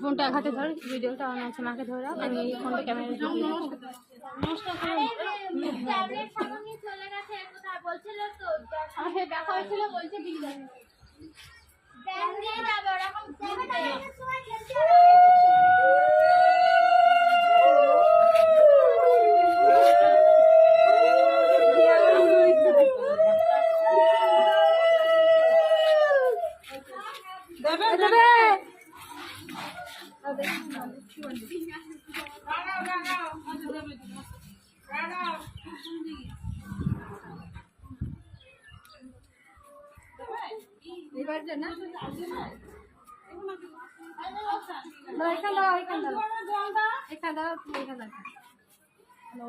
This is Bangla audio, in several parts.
ফোনটা এক হাতে ধর, ভিডিওটা অন আছে, মাকে ধরে রাখ, আমি এই ফোনটা ক্যামেরা দেখা হয়েছিল বলছে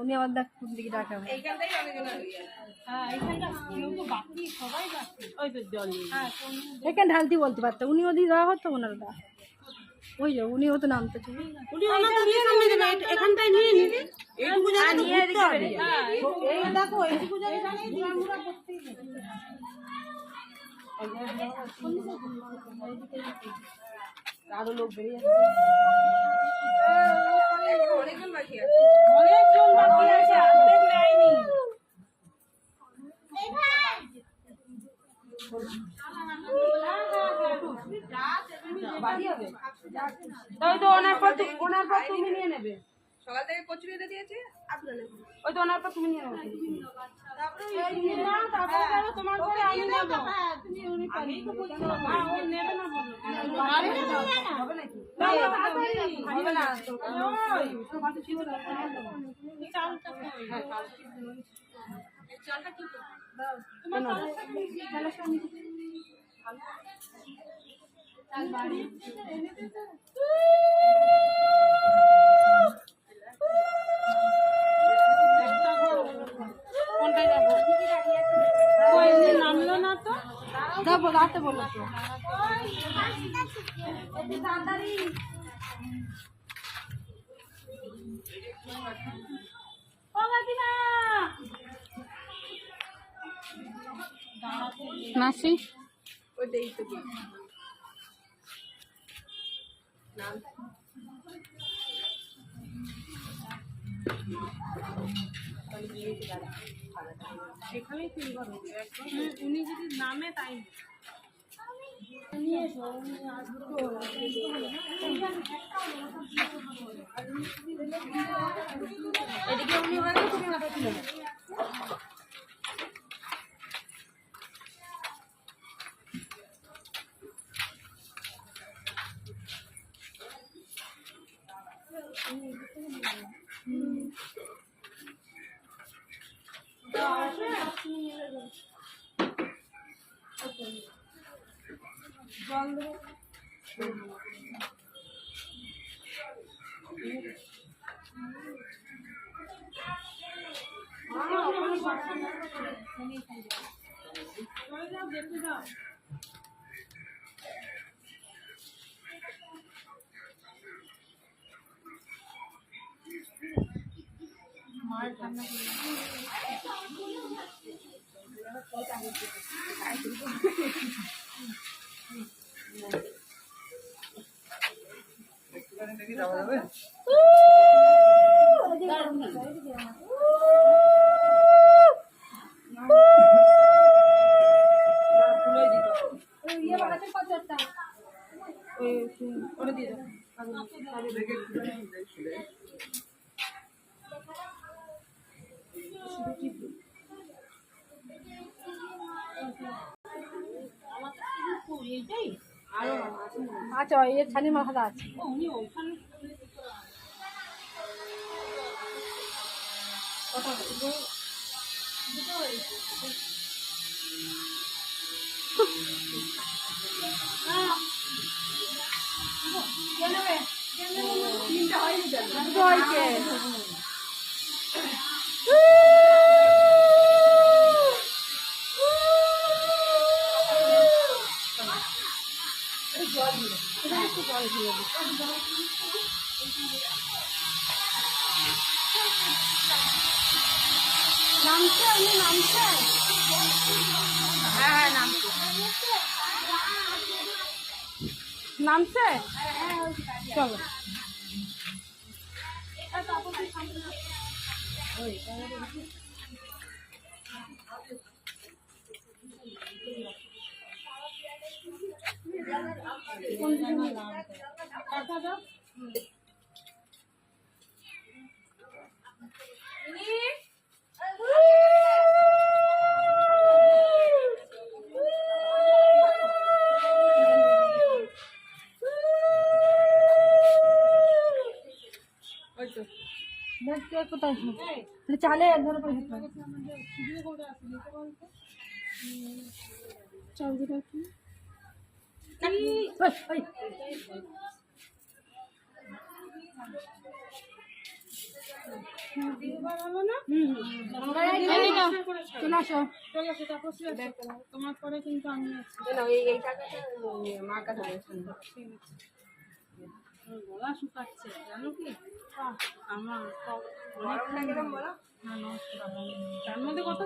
উনি আবার দেখ কোন দিকে ডাকা এখানে ঢালতি বলতে পারতো, উনি ওদিকে দেওয়া হতো ওনার দা ওই যে উনিও তো নামতে এখানটাই নিয়ে নিবি আরো লোক বেরিয়ে অনেকজন বাকি আছে, অর্ধেক নেয়নি। ওই তো ওনার পর তুমি নিয়ে নেবে, সকাল থেকে কচুরি দিয়েছে ওই তো ওনার পর তুমি নিয়ে নেবে, তারপরে তোমার পরে আমি নেব, নেবে না হবে নাকি হবে না চালটা কি নামলো না তো যাবো রাতে বললো তো মাসি ওইটাই তো এখানেই উনি যদি নামে তাই এদিকে উনি হয়ে গেলে তুমি মাথা তুলে আচ্ছা এই ছানি মাথা আছে উনি ওখানে নামছে আপনি নামছে হ্যাঁ হ্যাঁ নামছে নামছে চলো চালে একবার চলে আসো তোমার পরে কিন্তু আমি এই টাকাটা মার কাছে গলা শুকাচ্ছে জানো কি আমার বলো তার মধ্যে কত